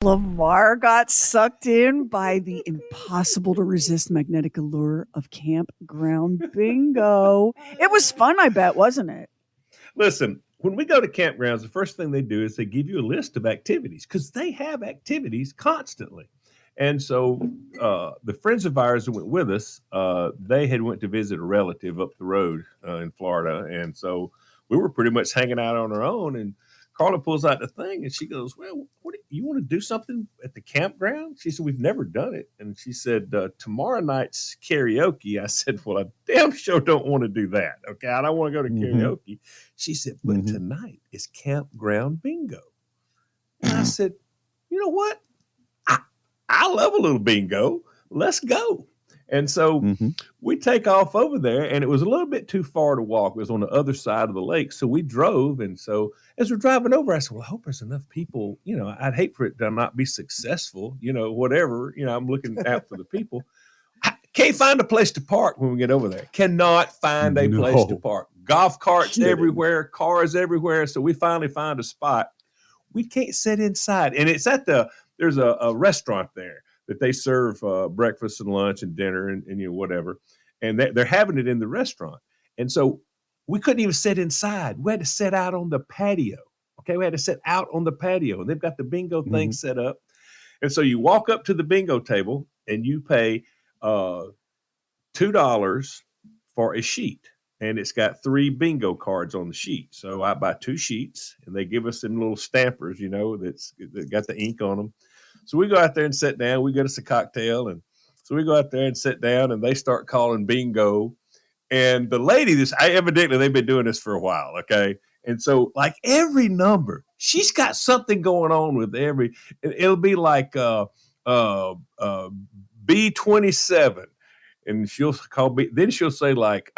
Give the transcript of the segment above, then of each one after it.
Lamar got sucked in by the impossible to resist magnetic allure of campground bingo. It was fun, I bet, wasn't it? Listen, when we go to campgrounds, the first thing they do is they give you a list of activities because they have activities constantly. And so the friends of ours who went with us, they had went to visit a relative up the road in Florida. And so we were pretty much hanging out on our own. And Carla pulls out the thing and she goes, well, you want to do something at the campground? She said, we've never done it. And she said, tomorrow night's karaoke. I said, well, I damn sure don't want to do that. Okay. I don't want to go to karaoke. She said, but tonight is campground bingo. And I said, you know what? I love a little bingo. Let's go. And so we take off over there, and it was a little bit too far to walk. It was on the other side of the lake. So we drove. And so as we're driving over, I said, well, I hope there's enough people. You know, I'd hate for it to not be successful, you know, whatever. You know, I'm looking out for the people. I can't find a place to park when we get over there. Cannot find a place to park. Golf carts everywhere, cars everywhere. So we finally find a spot. We can't sit inside. And it's there's a restaurant there that they serve breakfast and lunch and dinner and you know, whatever. And they're having it in the restaurant. And so we couldn't even sit inside. We had to sit out on the patio. Okay. We had to sit out on the patio, and they've got the bingo thing set up. And so you walk up to the bingo table and you pay $2 for a sheet. And it's got 3 bingo cards on the sheet. So I buy 2 sheets, and they give us them little stampers, you know, that got the ink on them. So we go out there and sit down. We get us a cocktail. And so we go out there and sit down, and they start calling bingo. And the lady, evidently they've been doing this for a while. Okay. And so like every number, she's got something going on with it'll be like B27. And she'll call me, then she'll say like,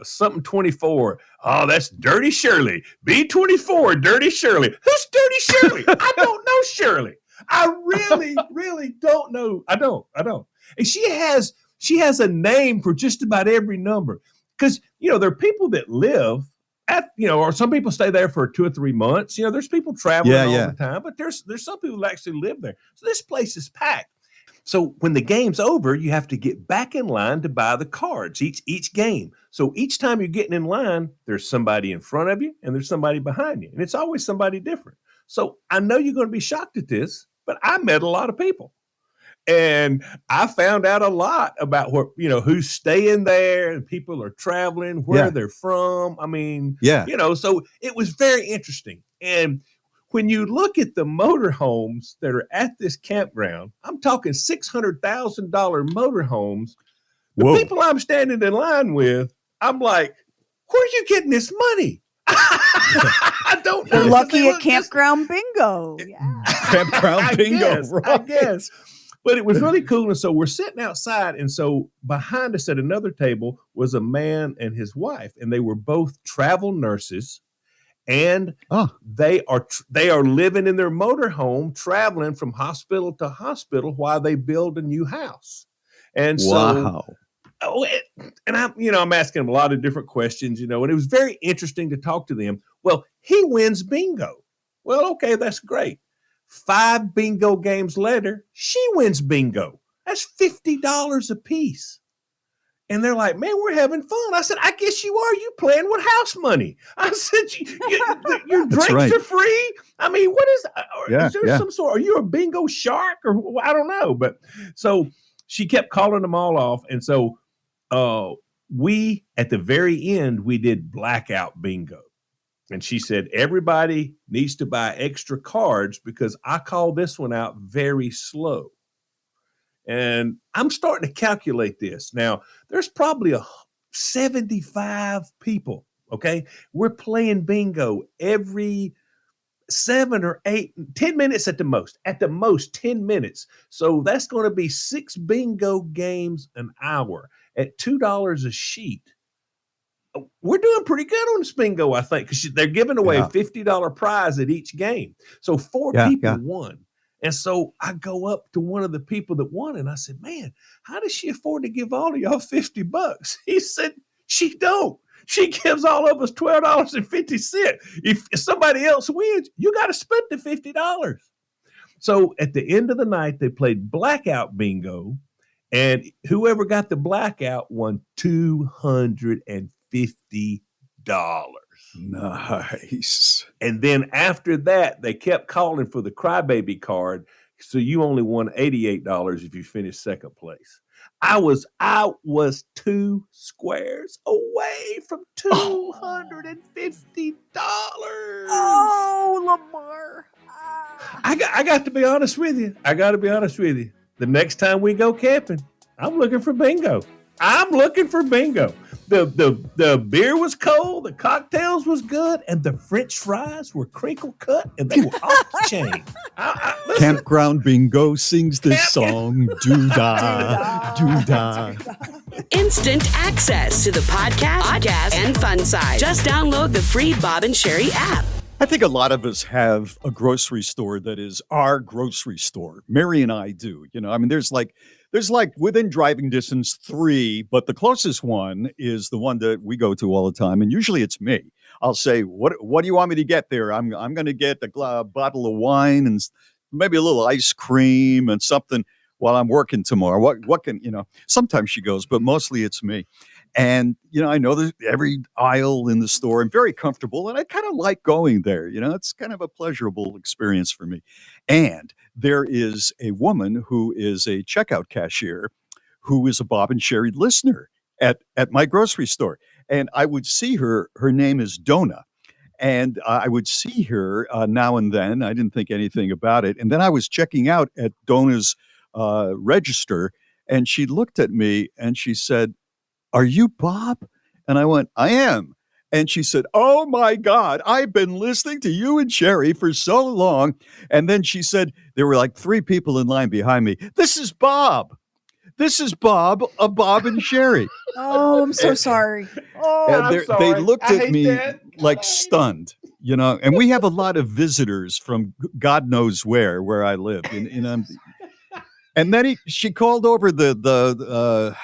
something 24. Oh, that's Dirty Shirley. B24, Dirty Shirley. Who's Dirty Shirley? I don't know Shirley. I really, really don't know. I don't. And she has a name for just about every number. Because, you know, there are people that live at, you know, or some people stay there for 2 or 3 months. You know, there's people traveling all the time, but there's some people who actually live there. So this place is packed. So when the game's over, you have to get back in line to buy the cards each game. So each time you're getting in line, there's somebody in front of you and there's somebody behind you. And it's always somebody different. So I know you're going to be shocked at this, but I met a lot of people. And I found out a lot about who's staying there, and people are traveling, where they're from. I mean, you know, so it was very interesting. And when you look at the motorhomes that are at this campground, I'm talking $600,000 motorhomes. The people I'm standing in line with, I'm like, where are you getting this money? I don't know. They're lucky at campground bingo. Yeah. Campground bingo. I guess. But it was really cool. And so we're sitting outside. And so behind us at another table was a man and his wife. And they were both travel nurses. And they are living in their motorhome, traveling from hospital to hospital while they build a new house. And so, and I'm asking them a lot of different questions, and it was very interesting to talk to them. Well, he wins bingo. Well, okay, that's great. 5 bingo games later, she wins bingo. That's $50 a piece. And they're like, man, we're having fun. I said, I guess you are. You playing with house money. I said, your drinks are free. I mean, what is there some sort? Are you a bingo shark? Or I don't know. But so she kept calling them all off. And so we, at the very end, we did blackout bingo. And she said, everybody needs to buy extra cards because I call this one out very slow. And I'm starting to calculate this. Now, there's probably 75 people, okay? We're playing bingo every 7 or 8, 10 minutes at the most 10 minutes. So that's going to be 6 bingo games an hour at $2 a sheet. We're doing pretty good on this bingo, I think, because they're giving away a $50 prize at each game. So 4 people won. And so I go up to one of the people that won, and I said, man, how does she afford to give all of y'all $50? He said, she don't. She gives all of us $12.50. If somebody else wins, you got to spend the $50. So at the end of the night, they played blackout bingo, and whoever got the blackout won $250. Nice. And then after that, they kept calling for the crybaby card. So you only won $88 if you finished second place. I was 2 squares away from $250. Oh, Lamar. I got to be honest with you. The next time we go camping, I'm looking for bingo. The beer was cold, the cocktails was good, and the French fries were crinkle cut, and they were off the chain. Listen, Campground Bingo sings this song. Do-da, do-da. Instant access to the podcast, and fun side. Just download the free Bob and Sheri app. I think a lot of us have a grocery store that is our grocery store. Mary and I do. I mean, there's like within driving distance 3, but the closest one is the one that we go to all the time, and usually it's me. I'll say, "What do you want me to get there?" I'm going to get a bottle of wine and maybe a little ice cream and something while I'm working tomorrow. What can Sometimes she goes, but mostly it's me. And, I know there's every aisle in the store. I'm very comfortable, and I kind of like going there. It's kind of a pleasurable experience for me. And there is a woman who is a checkout cashier who is a Bob and Sheri listener at my grocery store. And I would see her. Her name is Donna. And I would see her now and then. I didn't think anything about it. And then I was checking out at Donna's register, and she looked at me and she said, "Are you Bob?" And I went, "I am." And she said, "Oh my God, I've been listening to you and Sheri for so long." And then she said, there were like 3 people in line behind me. "This is Bob. This is Bob of Bob and Sheri." Oh, I'm so sorry. And they looked at me like stunned, and we have a lot of visitors from God knows where I live. And then she called over the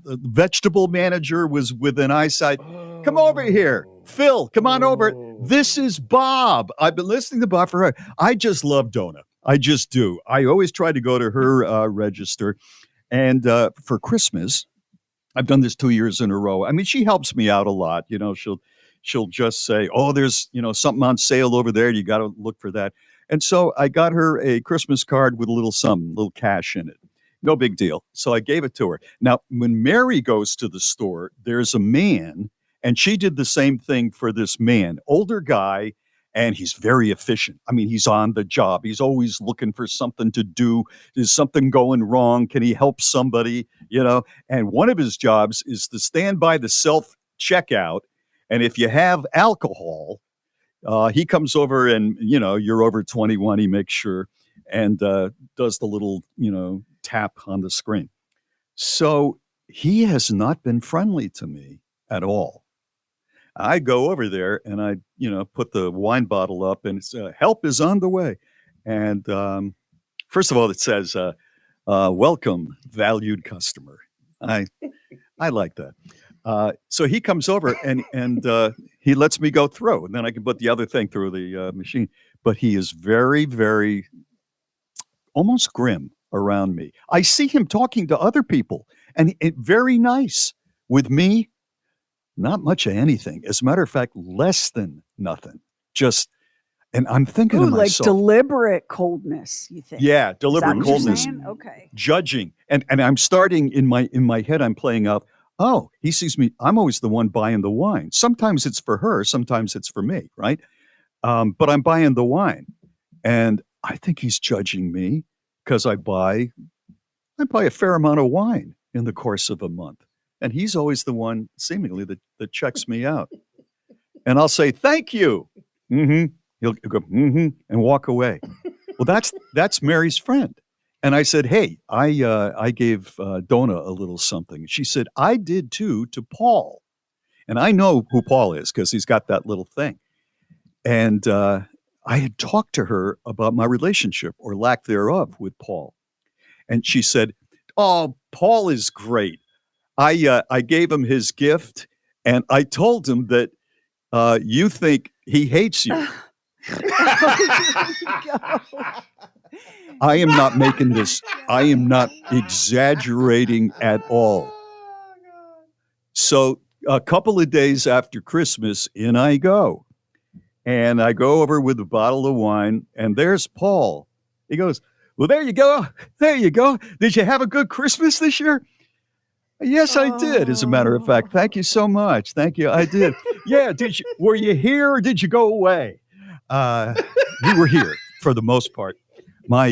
vegetable manager was within eyesight. "Come over here. Phil, come on over. This is Bob. I've been listening to Bob for her." I just love Donna. I just do. I always try to go to her register. And for Christmas, I've done this 2 years in a row. I mean, she helps me out a lot. She'll just say, "Oh, there's, something on sale over there. You got to look for that." And so I got her a Christmas card with a little cash in it. No big deal. So I gave it to her. Now, when Mary goes to the store, there's a man, and she did the same thing for this man, older guy, and he's very efficient. I mean, he's on the job. He's always looking for something to do. Is something going wrong? Can he help somebody? And one of his jobs is to stand by the self-checkout, and if you have alcohol, he comes over and, you're over 21, he makes sure, and does the little, tap on the screen. So he has not been friendly to me at all. I go over there and I, put the wine bottle up, and it's "Help is on the way." And first of all, it says, "Welcome, valued customer." I like that. So he comes over and he lets me go through, and then I can put the other thing through the machine. But he is very, very almost grim around me. I see him talking to other people, and very nice. With me, not much of anything. As a matter of fact, less than nothing. And I'm thinking to myself, like deliberate coldness, you think? Yeah, deliberate coldness. Okay. Judging. And I'm starting in my head, I'm playing out, oh, he sees me. I'm always the one buying the wine. Sometimes it's for her, sometimes it's for me, right? But I'm buying the wine. And I think he's judging me because I buy a fair amount of wine in the course of a month. And he's always the one, seemingly, that checks me out. And I'll say, "Thank you." Mm-hmm. He'll go, "Mm-hmm," and walk away. Well, that's Mary's friend. And I said, "Hey, I gave Donna a little something." She said, "I did too, to Paul." And I know who Paul is because he's got that little thing. And I had talked to her about my relationship or lack thereof with Paul. And she said, "Oh, Paul is great. I gave him his gift, and I told him that you think he hates you." I am not making this. I am not exaggerating at all. So a couple of days after Christmas, in I go. And I go over with a bottle of wine, and there's Paul. He goes, well, there you go. There you go. Did you have a good Christmas this year? Yes, I did, as a matter of fact. Thank you so much. Thank you. I did. Yeah, were you here or did you go away? We were here for the most part. My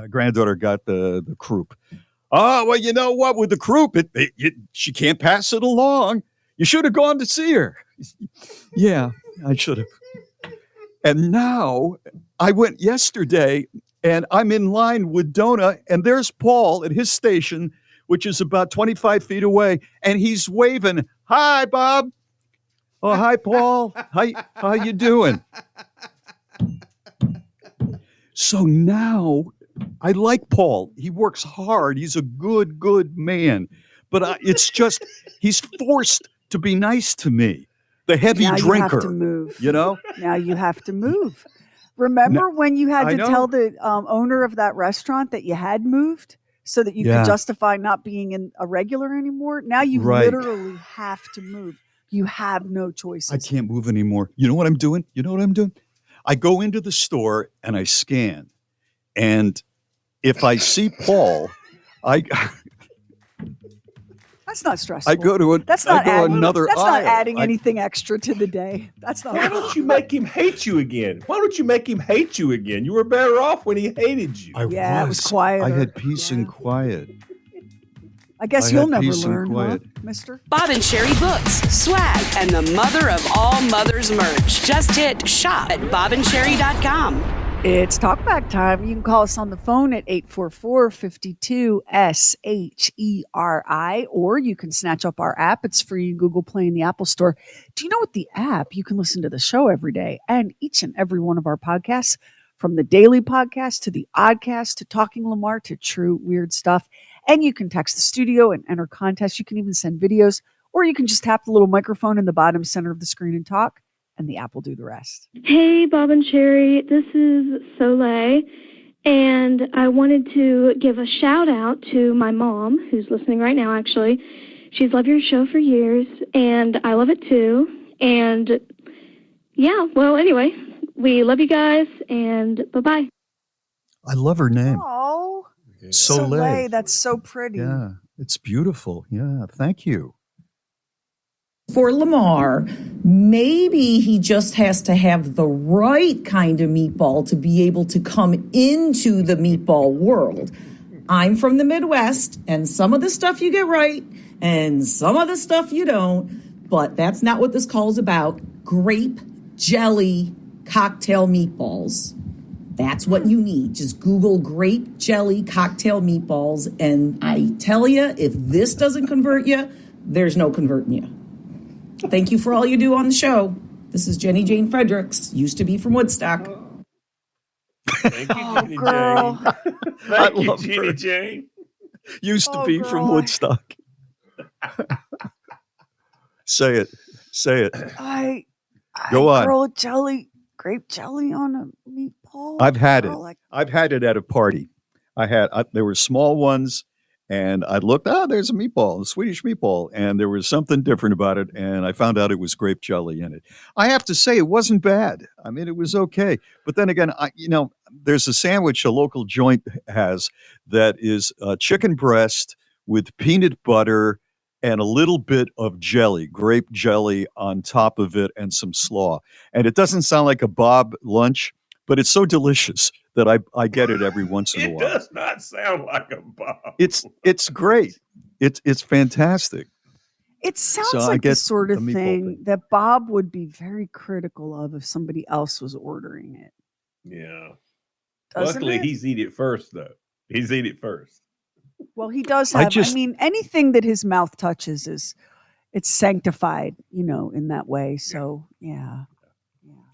granddaughter got the croup. Oh, well, you know what? With the croup, she can't pass it along. You should have gone to see her. Yeah, I should have. And now I went yesterday, and I'm in line with Donna, and there's Paul at his station, which is about 25 feet away, and he's waving, hi, Bob. Oh, hi, Paul. How you doing? So now I like Paul. He works hard. He's a good man. But it's just, he's forced to be nice to me. The heavy now drinker. You have to move. You know? Now you have to move. Remember when you had to tell the owner of that restaurant that you had moved so that you could justify not being a regular anymore? Now you literally have to move. You have no choices. I can't move anymore. You know what I'm doing? I go into the store and I scan. And if I see Paul, That's not stressful. I go to another That's aisle. not adding anything extra to the day. That's not. Why don't you make him hate you again? You were better off when he hated you. It was quiet. I had peace and quiet. I guess you'll never learn, huh, mister? Bob and Sheri books, swag, and the mother of all mothers merch. Just hit shop at bobandsheri.com. It's talkback time. You can call us on the phone at 844-52-SHERI, or you can snatch up our app. It's free in Google Play and the Apple Store. Do you know with the app, you can listen to the show every day and each and every one of our podcasts, from the daily podcast to the oddcast to Talking Lamar to True Weird Stuff. And you can text the studio and enter contests. You can even send videos, or you can just tap the little microphone in the bottom center of the screen and talk, and the app will do the rest. Hey, Bob and Sheri, this is Soleil, and I wanted to give a shout out to my mom, who's listening right now, actually. She's loved your show for years, and I love it too. And yeah, well, anyway, we love you guys, and bye-bye. I love her name. Oh, Soleil. That's so pretty. Yeah, it's beautiful. Yeah, thank you. For Lamar, maybe he just has to have the right kind of meatball to be able to come into the meatball world. I'm from the Midwest, and some of the stuff you get right, and some of the stuff you don't, but that's not what this call is about. Grape jelly cocktail meatballs. That's what you need. Just Google grape jelly cocktail meatballs, and I tell you, if this doesn't convert you, there's no converting you. Thank you for all you do on the show. This is Jenny Jane Fredericks, used to be from Woodstock. Thank you, Jenny girl. Jane. Thank you, Jenny Jane. Used to be from Woodstock. Say it. Go on. Girl, grape jelly on a meatball. I've had it. I've had it at a party. There were small ones, and I looked, there's a meatball, a Swedish meatball, and there was something different about it, and I found out it was grape jelly in it. I have to say, it wasn't bad. I mean, it was okay. But then again, there's a sandwich a local joint has that is chicken breast with peanut butter and a little bit of jelly, grape jelly on top of it, and some slaw. And it doesn't sound like a Bob lunch, but it's so delicious that I get it every once in a while. It does not sound like a Bob. It's great. It's fantastic. It sounds like the sort of thing that Bob would be very critical of if somebody else was ordering it. Yeah. Doesn't Luckily, it? he's eat it first, though. He's eat it first. Well, he does have, anything that his mouth touches it's sanctified, in that way. So, yeah.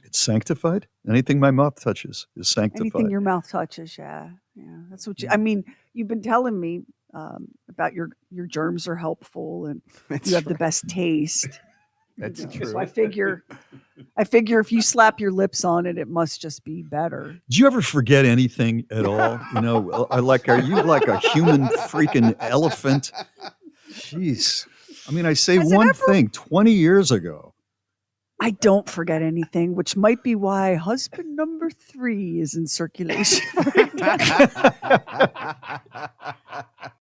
It's sanctified? Anything my mouth touches is sanctified. Anything your mouth touches, yeah. Yeah, that's what you've been telling me about your germs are helpful and you have the best taste. That's So true. I figure if you slap your lips on it, it must just be better. Do you ever forget anything at all? Are you like a human freaking elephant? Jeez. I mean, I say one thing 20 years ago. I don't forget anything, which might be why husband number 3 is in circulation right now.